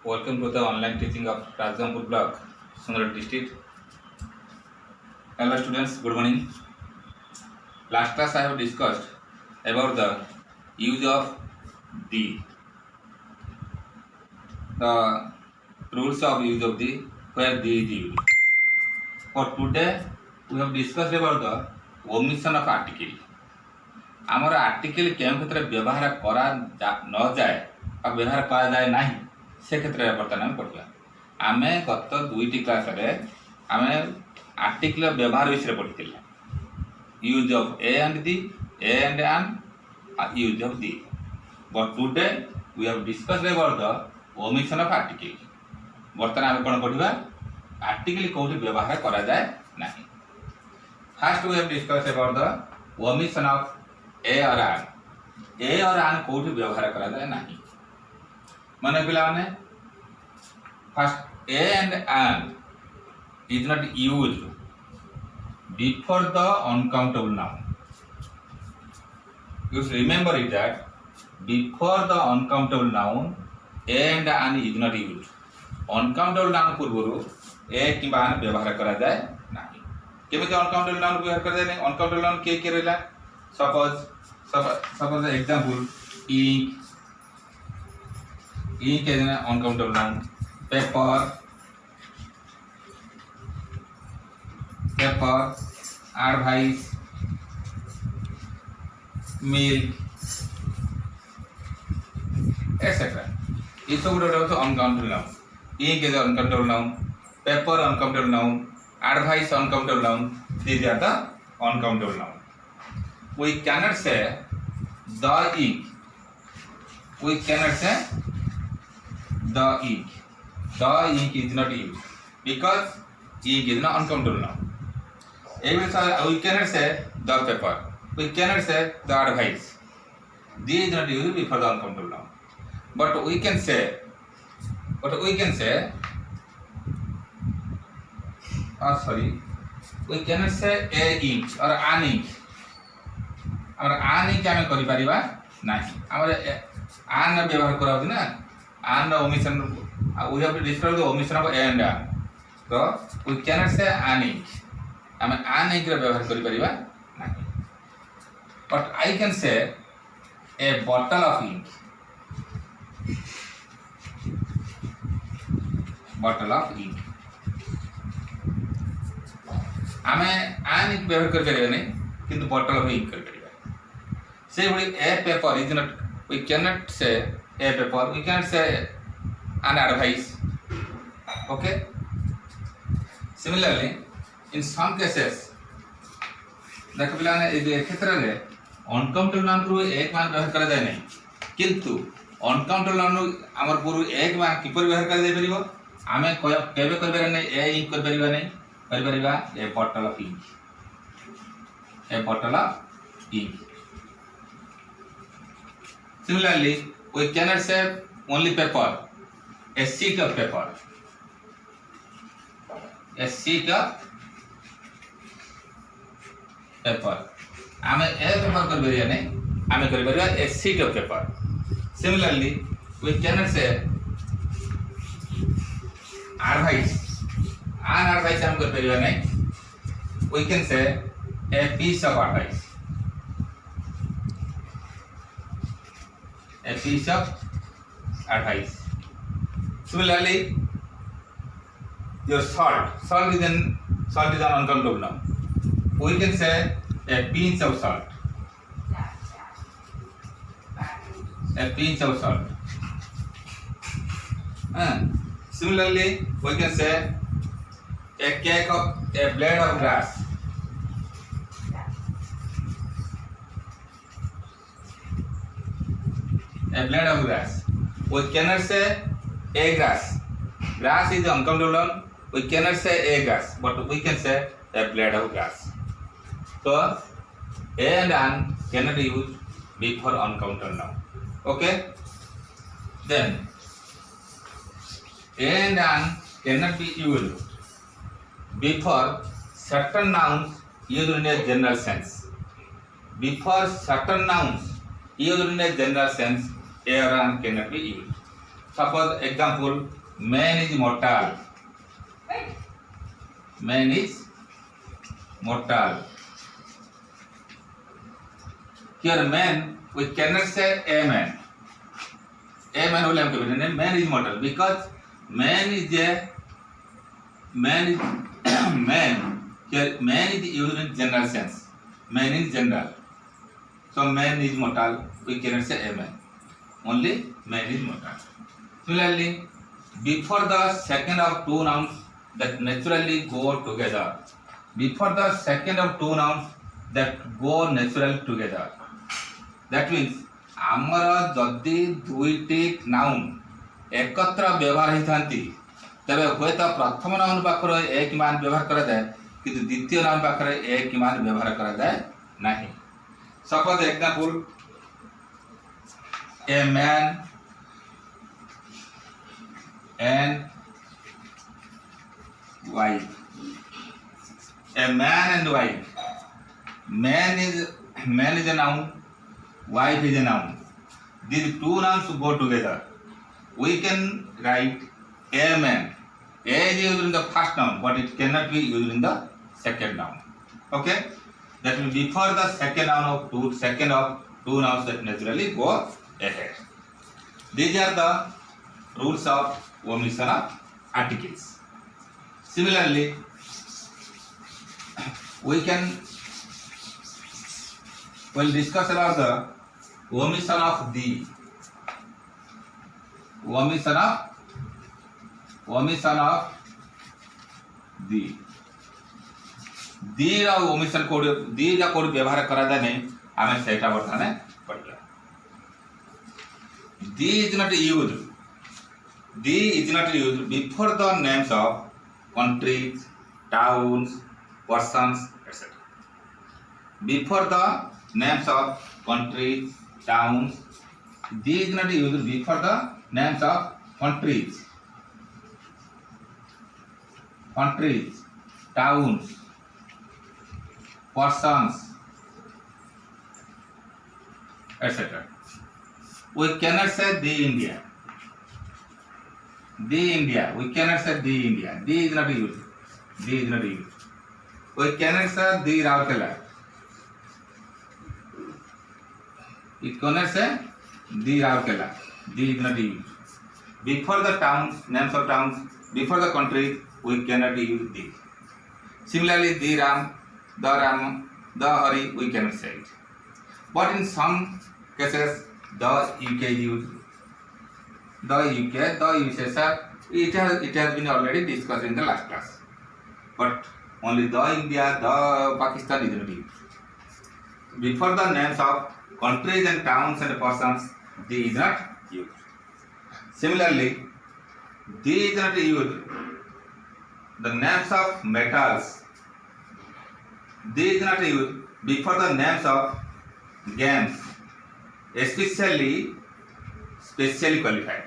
Welcome to the online teaching of Rajgampur block, Sundaram district. Hello students, good morning. Last class I have discussed about the use of the rules of use of the where the is used. For today we have discussed about the omission of article. आमर article केउं क्षेत्र व्यवहार करा न जाए और व्यवहार करा जाए नहीं से क्षेत्र में बर्तमान पढ़ा आमे गत दुईटी क्लास रे आमे आर्टिकल व्यवहार विषय पढ़ी use of a and the a and an use of the but today we have discussed about the omission of article बर्तमान आमे कोन पढ़िबा आर्टिकल कोठी व्यवहार करा जाए नहीं first we have discussed about the omission of a और an कोठी व्यवहार करा जाए नहीं माने पिला माने first a and an is not used before the uncountable noun you should remember it that before the uncountable noun a and an is not used uncountable noun पूर्व ए कि आन व्यवहार करा जाए नहीं केमिति अनकाउंटेबल नाउन व्यवहार करा जाए नहीं अनकाउंटेबल नाउन के रहला suppose the example ink is an uncountable noun paper advice milk etc ये सब good uncountable noun ink is uncountable noun paper uncountable noun advice uncountable noun these are the uncountable noun we cannot say the ink. We cannot say the ink. The ink is not used because ink is not uncountable noun. We cannot say the paper. We cannot say the advice. These is not used before the uncountable noun. But we can say. We cannot say a ink or an ink. आम आन ही आम कर आन व्यवहार करा ना on omission we have to describe the omission of a and an तो we can say आन इंक आम आन इंक व्यवहार कर बट आई कैन से ए बॉटल ऑफ इंक आम आन इंक व्यवहार कर किंतु बॉटल ऑफ इंक कर say a paper is not we cannot say a paper we cannot say an advice okay similarly in some cases देखो पिला ने ये क्षेत्र रे अनकाउंटेबल नाउन को एक मान व्यवहार करा जाय नहीं किंतु अनकाउंटेबल नाउन हमर पूर्व एक मान किपर व्यवहार करा जाय परिबो आमे केबे करबे नहीं ए इंक कर परिबा नहीं कर परिबा a bottle of ink Similarly, we cannot say only paper, a sheet of paper. A sheet of paper. आमे a paper कर बरिया नहीं, आमे कर बरिया a sheet of paper. Similarly, we cannot say advice. An advice आमे कर बरिया नहीं. We can say a piece of advice. A piece of advice. Similarly, your salt is an uncountable noun. We can say a pinch of salt. A pinch of salt. Similarly, we can say a blade of grass. A blade of grass. We cannot say a grass. Grass is uncountable noun. We cannot say a grass, but we can say a blade of grass. So a and an cannot use before uncountable noun. Okay. Then a and an cannot be used before certain nouns used in a general sense. Before certain nouns used in a general sense, a or an cannot be used. Suppose example, man is mortal. Man is mortal. Here man, we cannot say a man. A man will have to be man is mortal because man is a man is man. Here man is used in general sense. Man is general. So man is mortal. We cannot say a man. Only man is mortal. Similarly, before the second of two nouns that naturally go together. Before the second of two nouns that go naturally together. That means ଆମର ଯଦି ଦୁଇଟି noun एकत्र व्यवहार होती तेरे हुएत प्रथम noun पाखर एक मान व्यवहार कराए कि द्वितीय नाउन पाखर एक मान व्यवहार कराए नहीं. Suppose example, a man and wife. A man and wife. Man is a noun. Wife is a noun. These two nouns go together. We can write a man. A is used in the first noun, but it cannot be used in the second noun. Okay? That means before the second of two nouns that naturally go ahead. These are the rules of omission of articles. Similarly, we will discuss about the omission of the. Omission of the. The omission कोड the का कोड व्यवहार करा जाए नहीं हमें सेटा बताने पड़ेगा. The is not used before the names of countries, towns, persons, etc. Before the names of countries, towns, these is not used before the names of countries, towns, persons, etc. We cannot say the India. We cannot say the India. The is not used. We cannot say the Raurkela. It cannot say the Raurkela. The is not used. Before the towns, names of towns, before the countries, we cannot use the. Similarly, the Ram, the Hari, we cannot say it. But in some cases, the UK is used. The USSR, it has been already discussed in the last class. But only the India, the Pakistan is not used. Before the names of countries and towns and persons, they is not used. Similarly, they is not used. The names of metals, they is not used before the names of games, especially specially qualified.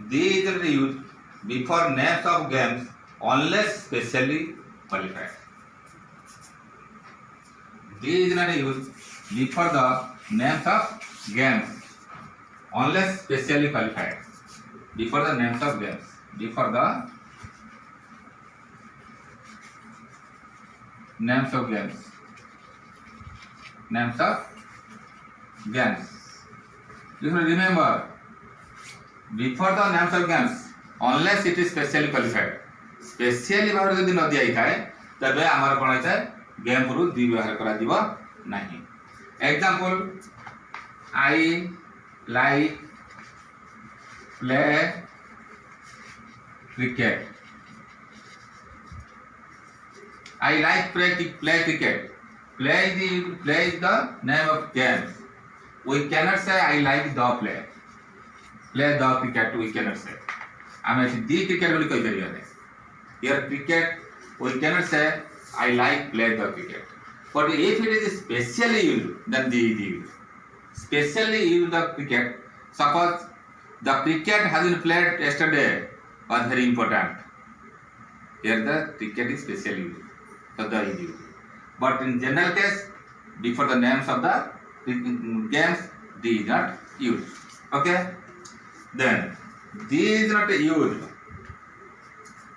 They is not used before names of games unless specially qualified. These is not used before the names of games unless specially qualified. Before the names of games. Before the names of games. Names of games. You should remember, before the names of games unless it is specially qualified. Specially भाव जब न दिया थाए तबे आमर कौन होता है गेम रु दी व्यवहार करा दिबा नहीं. Example, I like play cricket. I like play cricket. Play is the name of game. We cannot say I like the play. Play the cricket we cannot say. आमे दी क्रिकेट बोली कोई करियो नहीं. Here cricket, we cannot say I like play the cricket. But if it is specially used, then the used. Specially used the cricket. Suppose the cricket has been played yesterday was very important. Here the cricket is specially used. So the is used. But in general case, before the names of the games, the is not used. Okay. Then the is not used.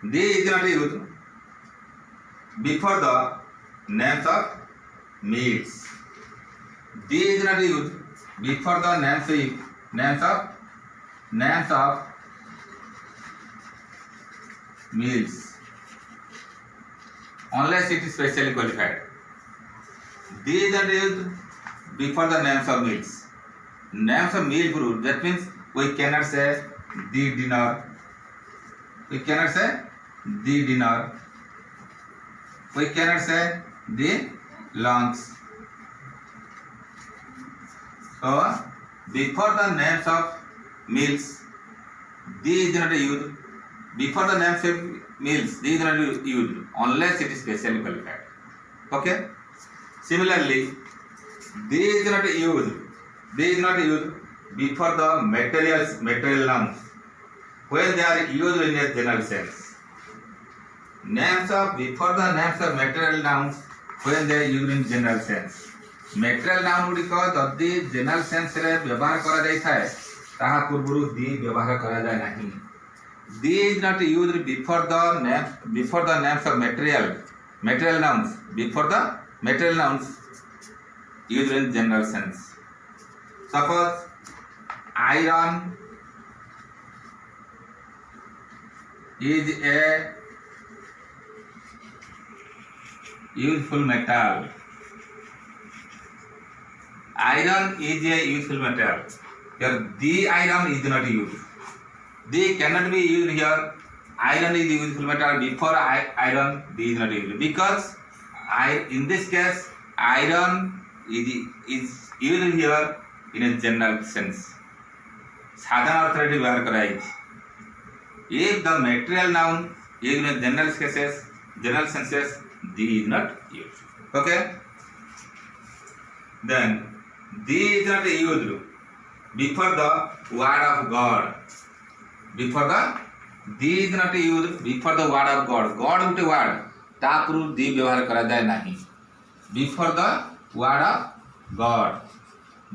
The is not used before the names of meals. The is not used before the names of meals unless it is specially qualified. The is not used before the names of meals. Names of meal group, that means we cannot say the dinner. We cannot say the dinner. We cannot say the lunch. So before the names of meals, the is not used. Before the names of meals, the is not used unless it is specially qualified. Okay. Similarly, the is not used. The is not used before the material nouns when they are used in a general sense. Names of before the names of material nouns when they are used in general sense. Material noun गुड़िक जदि general sense रे व्यवहार करा जाय थाए ताहा पूर्वरु दी व्यवहार करा जाय नाही. The is not used before the names of material nouns before the material nouns used in general sense. Suppose iron is a useful metal. Iron is a useful metal. Here the iron is not used. The cannot be used here. Iron is useful metal. Before iron, the is not used because in this case iron is used here in a general sense. साधारण अर्थ रे व्यवहार कराई. If the material noun is in a general senses, the is not used. Okay. Then the is not used before the word of God. Before the is not used before the word of God. God Gute word तापुरु the व्यवहार करा जाए नहीं. Before the word of God.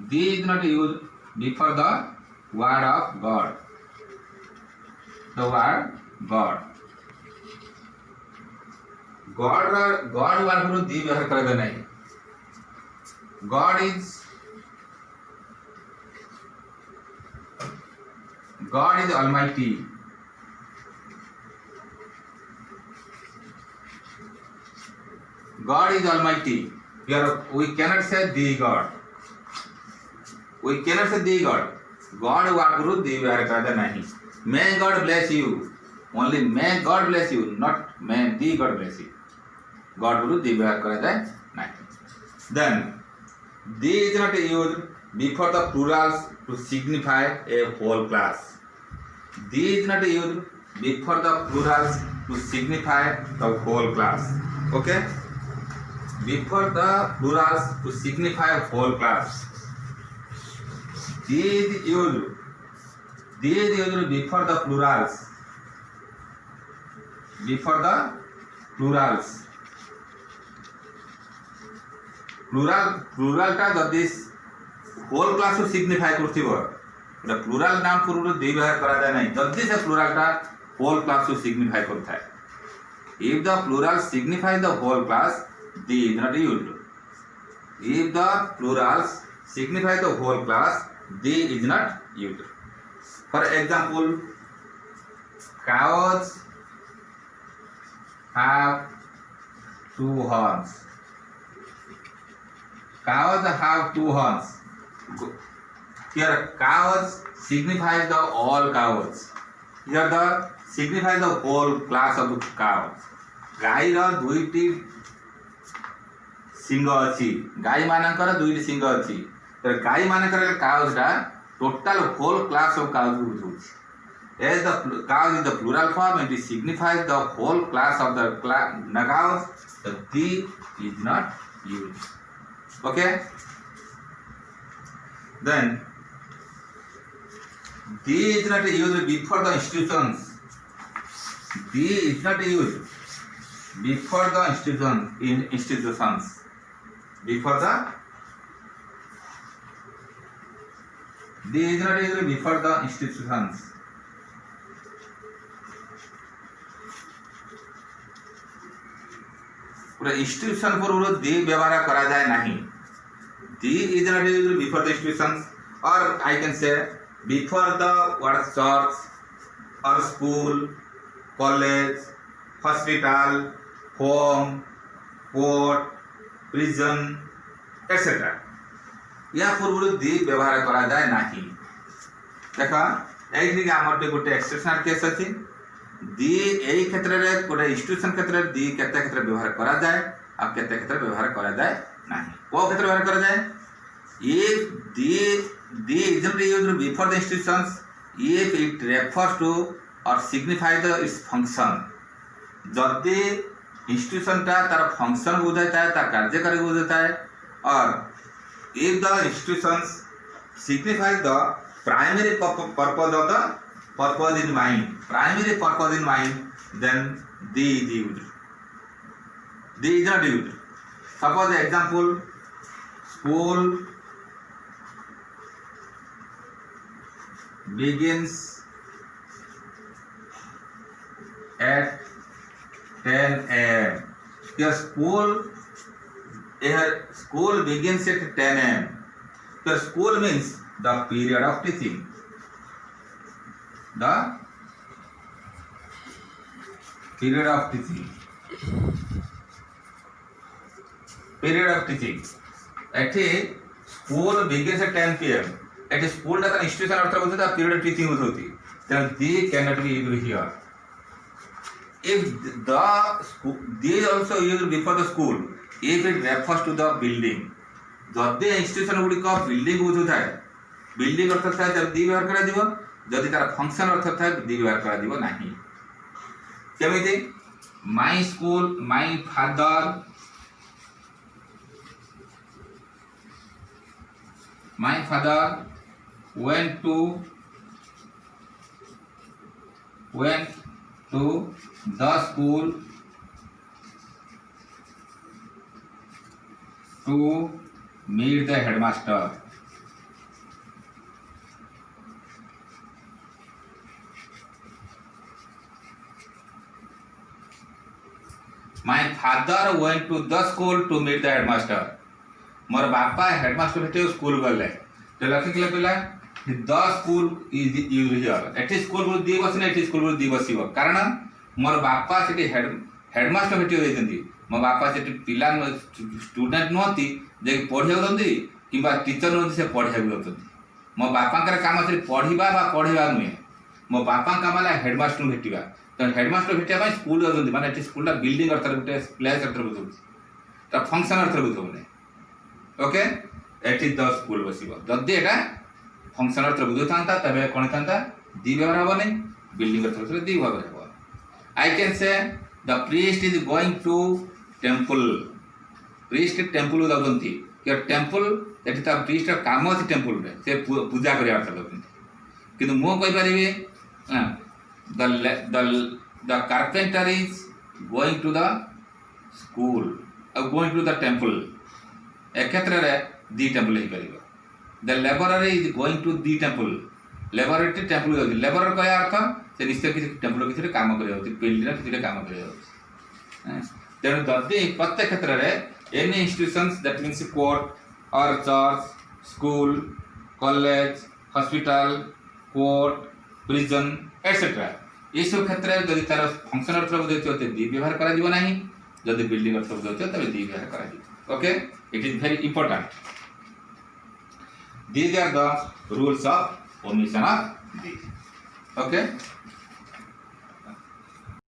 The is not used before the word of God. The word God. God word Guru the व्यवहार करा जाए नहीं. God is Almighty. God is Almighty. Here we cannot say the God. We cannot say the God. God what guru the व्यवहार करा नहीं. May God bless you. Only may God bless you, not may the God bless you. God guru the व्यवहार करा नहीं. Then the is not used before the plurals to signify a whole class. The is not used before the plurals to signify the whole class. Okay? Before the plurals to signify whole class. The is used before the plurals. Before the plurals. Plural टा जदि whole class को signify करथिबो the plural नाम पूर्व दे व्यवहार करा जाय नहीं. जदि से plural टा whole class को signify करथा है. If the plural signify the whole class, the is not used. If the plurals signify the whole class, the is not used. For example, cows have two horns. Cows have two horns. Here cows signifies the all cows. Here the signifies the whole class of the cows. गाई रो दुईटी सिंह अछि. गाई मानकर दुईटी सिंह अछि. तो गाई मानकर cows टा total whole class of cows बुझुछि. As the cows is the plural form, it signifies the whole class of the cows. The the is not used. Okay. Then the is not used before the institutions. The is not used before the institutions. Before the The is not used before the institutions. पूरा institution पूर्व the व्यवहार करा जाए नहीं. The is not used before the institutions, or I can say before the what church or school, college, hospital, home, court, prison, etc. या पूर्व दी व्यवहार करा जाए नहीं. देखा एथि हमर गोटे एक्सेप्शनल केस अछि. दी एई क्षेत्र रे गोटे इंस्टीट्यूशन क्षेत्र रे दी केते क्षेत्र व्यवहार करा जाए आ केते क्षेत्र व्यवहार करा जाए नहीं. को क्षेत्र व्यवहार करा जाए if the example used before the institutions if it refers to or signify the its function. जदि इंस्टीट्यूशन टा तार फंक्शन बुझाता है तार कार्यकारी बुझाता है और if the institutions signify the primary purpose of the purpose in mind, then the is used. The is not used. Suppose the example, school begins at 10 a.m. Your school begins at 10 a.m. The school means the period of teaching. The period of teaching. एठी school begins at 10 p.m. एठी school टा institution अर्थ होता है period of teaching होती. Then the cannot be used here. If the school, these also used before the school. If it refers to the building, जदि institution गुड़िक building बुझू थाए building अर्थ थाए तब दी व्यवहार करा दिबो. जदि तार फंक्शन अर्थ थाए दी व्यवहार करा दिबो नाही. केमिति my school my father went to the school to meet the headmaster. My father went to the school to meet the headmaster. मोर बापा हेडमास्टर भेटे स्कूल गले तो लखि के पिला the school is used here. एठी स्कूल गुरु दी बसने एठी स्कूल गुरु दी बसिबो कारण मोर बापा सेठी हेडमास्टर भेटे होइतंती. मो बापा सेठी पिला स्टूडेंट नोती जे पढिया दंती किबा टीचर नोती से पढिया दंती. मो बापांकर काम से पढिबा बा पढिबा नुहे. मो बापा काम ला हेडमास्टर भेटिबा. तो हेडमास्टर भेटिया भाई स्कूल दंती माने एठी स्कूल ला बिल्डिंग अर्थ गुटे प्लेस अर्थ बुझौ त फंक्शन अर्थ बुझौ ने. ओके एठी द स्कूल बसिबो. जदि एटा फंक्शन अर्थ बुझौ थांता तबे कोन थांता दी व्यवहार हो नहीं बिल्डिंग अर्थ दी व्यवहार हो. I can say the priest is going to temple. Priest temple जाउछंती के टेम्पल एठी ता प्रीस्ट काम अछि टेम्पल रे से पूजा करिया अर्थ जाउछंती. किंतु मो कहि परिबे the carpenter is going to the school और गोइंग टू द टेम्पल. एक क्षेत्र रे दी टेम्पल ही परिबो. The labourer is going to the temple. Labourer टी टेम्पल जाउछ. लेबरर कया अर्थ से निश्चय किसी टेम्पल किसी काम करिया होती बिल्डिंग किसी काम करिया होती. तेणु जदि प्रत्येक क्षेत्र में any institutions that means court और church school college hospital court prison etcetera ये सब क्षेत्र में जदि तार फंक्शन अर्थ बुझाइथिबो ते दी व्यवहार करा दिबो नाही. जदि बिल्डिंग अर्थ बुझाइथिबो तबे दी व्यवहार करा दिबो. Okay it is very important. These are the rules of omission of these. Okay.